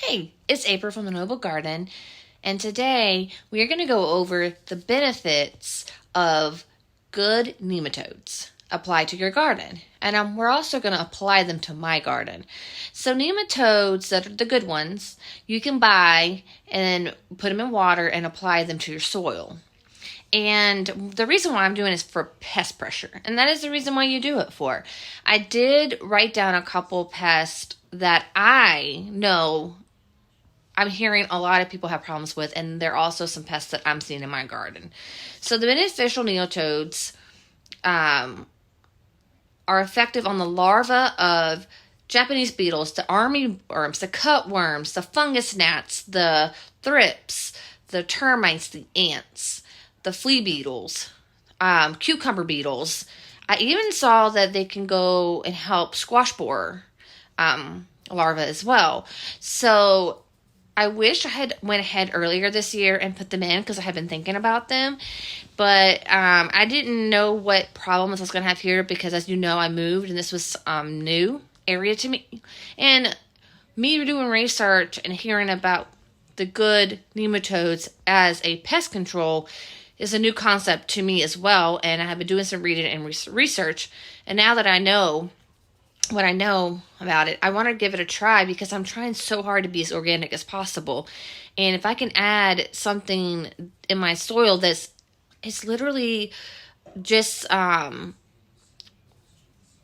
Hey, it's April from the Noble Garden, and today we are going to go over the benefits of good nematodes applied to your garden. And we're also going to apply them to my garden. So nematodes, that are the good ones, you can buy and put them in water and apply them to your soil. And the reason why I'm doing it is for pest pressure. And that is the reason why you do it for. I did write down a couple pests that I know I'm hearing a lot of people have problems with, and there are also some pests that I'm seeing in my garden. So the beneficial nematodes are effective on the larvae of Japanese beetles, the army worms, the cutworms, the fungus gnats, the thrips, the termites, the ants, the flea beetles, cucumber beetles. I even saw that they can go and help squash borer larvae as well. So I wish I had went ahead earlier this year and put them in because I had been thinking about them. But I didn't know what problems I was going to have here because, as you know, I moved and this was new area to me. And me doing research and hearing about the good nematodes as a pest control is a new concept to me as well. And I have been doing some reading and research. And now that I know what I know about it, I want to give it a try because I'm trying so hard to be as organic as possible. And if I can add something in my soil that's it's literally just going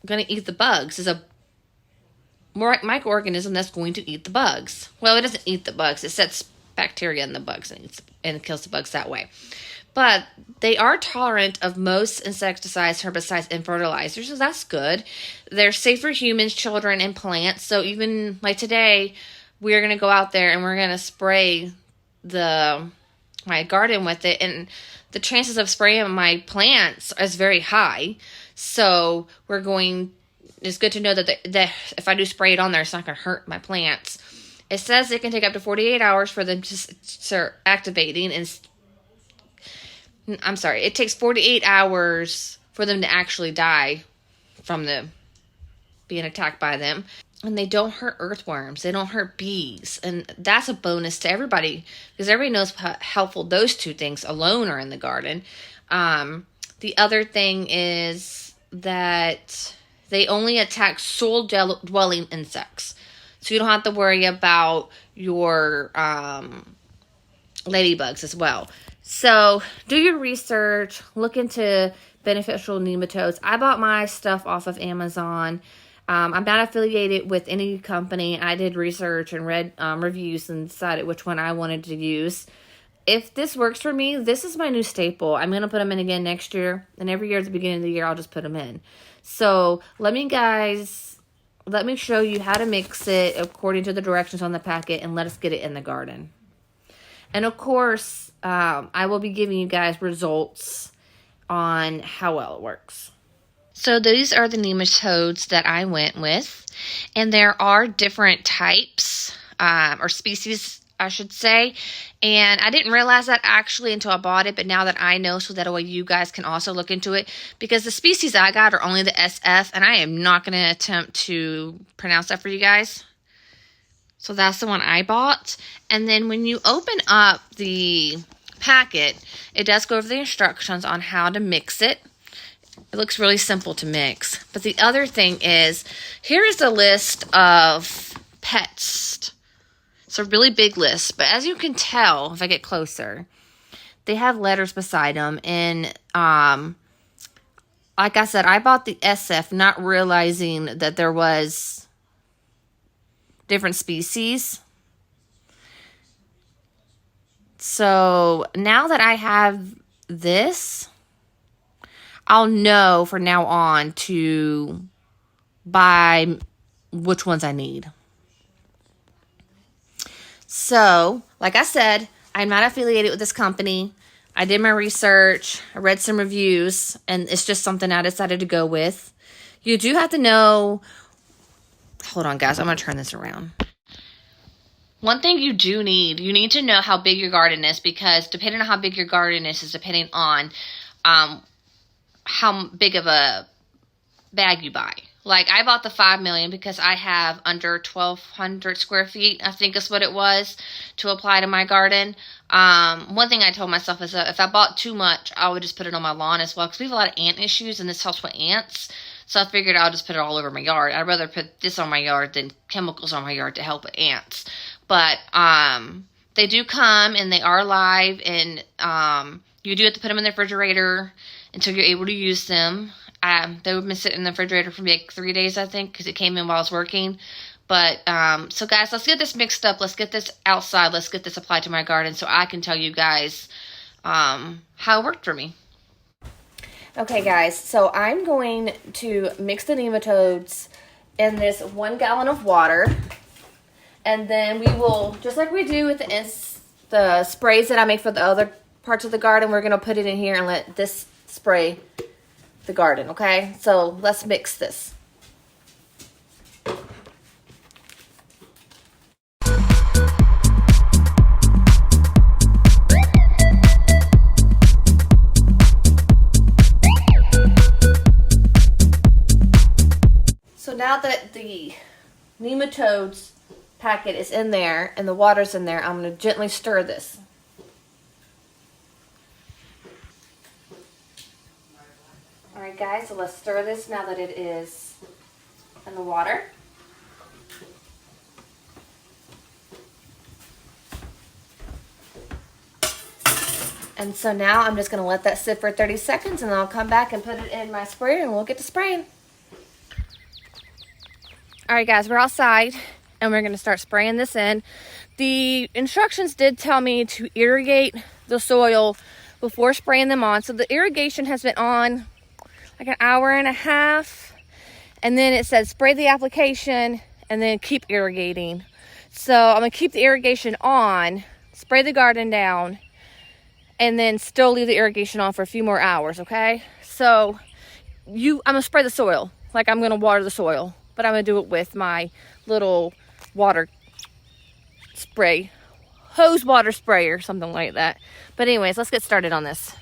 to eat the bugs, is a microorganism that's going to eat the bugs. Well, it doesn't eat the bugs. It sets bacteria in the bugs and kills the bugs that way. But they are tolerant of most insecticides, herbicides, and fertilizers, so that's good. They're safe for humans, children, and plants. So even like today, we're going to go out there and we're going to spray my garden with it. And the chances of spraying my plants is very high. So it's good to know that if I do spray it on there, it's not going to hurt my plants. It says it can take up to 48 hours for them to start activating it takes 48 hours for them to actually die from being attacked by them. And they don't hurt earthworms. They don't hurt bees. And that's a bonus to everybody because everybody knows how helpful those two things alone are in the garden. The other thing is that they only attack soil-dwelling insects. So you don't have to worry about your ladybugs as well. So do your research, look into beneficial nematodes. I bought my stuff off of Amazon. I'm not affiliated with any company. I did research and read reviews and decided which one I wanted to use. If this works for me, this is my new staple. I'm going to put them in again next year. And every year at the beginning of the year, I'll just put them in. So let me show you how to mix it according to the directions on the packet and let us get it in the garden. And of course, I will be giving you guys results on how well it works. So these are the nematodes that I went with. And there are different types, or species, I should say. And I didn't realize that actually until I bought it. But now that I know, so that way you guys can also look into it. Because the species I got are only the SF. And I am not going to attempt to pronounce that for you guys. So that's the one I bought. And then when you open up the packet, it does go over the instructions on how to mix it. It looks really simple to mix. But the other thing is, here is the list of pests. It's a really big list. But as you can tell, if I get closer, they have letters beside them. And like I said, I bought the SF not realizing that there was different species. So now that I have this, I'll know from now on to buy which ones I need. So, like I said, I'm not affiliated with this company. I did my research, I read some reviews, and it's just something I decided to go with. You do have to know. Hold on, guys. I'm going to turn this around. One thing you need to know how big your garden is, because depending on how big your garden is depending on how big of a bag you buy. Like, I bought the 5 million because I have under 1,200 square feet, I think is what it was, to apply to my garden. One thing I told myself is that if I bought too much, I would just put it on my lawn as well, because we have a lot of ant issues, and this helps with ants. So I figured I'll just put it all over my yard. I'd rather put this on my yard than chemicals on my yard to help with ants. But they do come, and they are live, and you do have to put them in the refrigerator until you're able to use them. They would been sitting in the refrigerator for like 3 days, I think, because it came in while I was working. But, so guys, let's get this mixed up. Let's get this outside. Let's get this applied to my garden so I can tell you guys how it worked for me. Okay, guys, so I'm going to mix the nematodes in this 1 gallon of water. And then we will, just like we do with the sprays that I make for the other parts of the garden, we're going to put it in here and let this spray the garden, okay? So let's mix this. So now that the nematodes packet is in there and the water's in there, I'm going to gently stir this. Alright guys, so let's stir this now that it is in the water. And so now I'm just going to let that sit for 30 seconds and then I'll come back and put it in my sprayer and we'll get to spraying. Alright guys, we're outside and we're going to start spraying this in. The instructions did tell me to irrigate the soil before spraying them on. So the irrigation has been on like an hour and a half, and then it says spray the application and then keep irrigating. So I'm gonna keep the irrigation on, spray the garden down, and then still leave the irrigation on for a few more hours, okay? So I'm gonna spray the soil, like I'm gonna water the soil, but I'm gonna do it with my little water spray, hose water sprayer, something like that. But anyways, let's get started on this.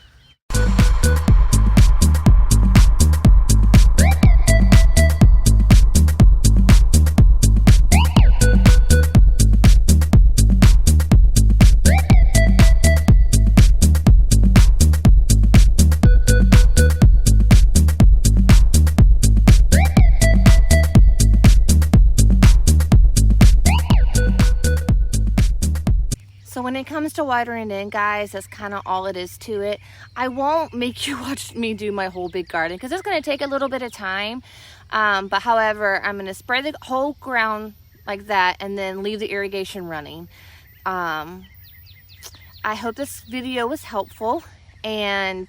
So when it comes to watering in, guys, that's kind of all it is to it. I won't make you watch me do my whole big garden because it's going to take a little bit of time. But however, I'm going to spray the whole ground like that and then leave the irrigation running. I hope this video was helpful, and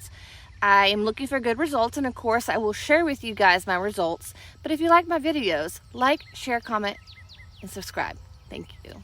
I am looking for good results, and of course I will share with you guys my results. But if you like my videos, like, share, comment, and subscribe. Thank you.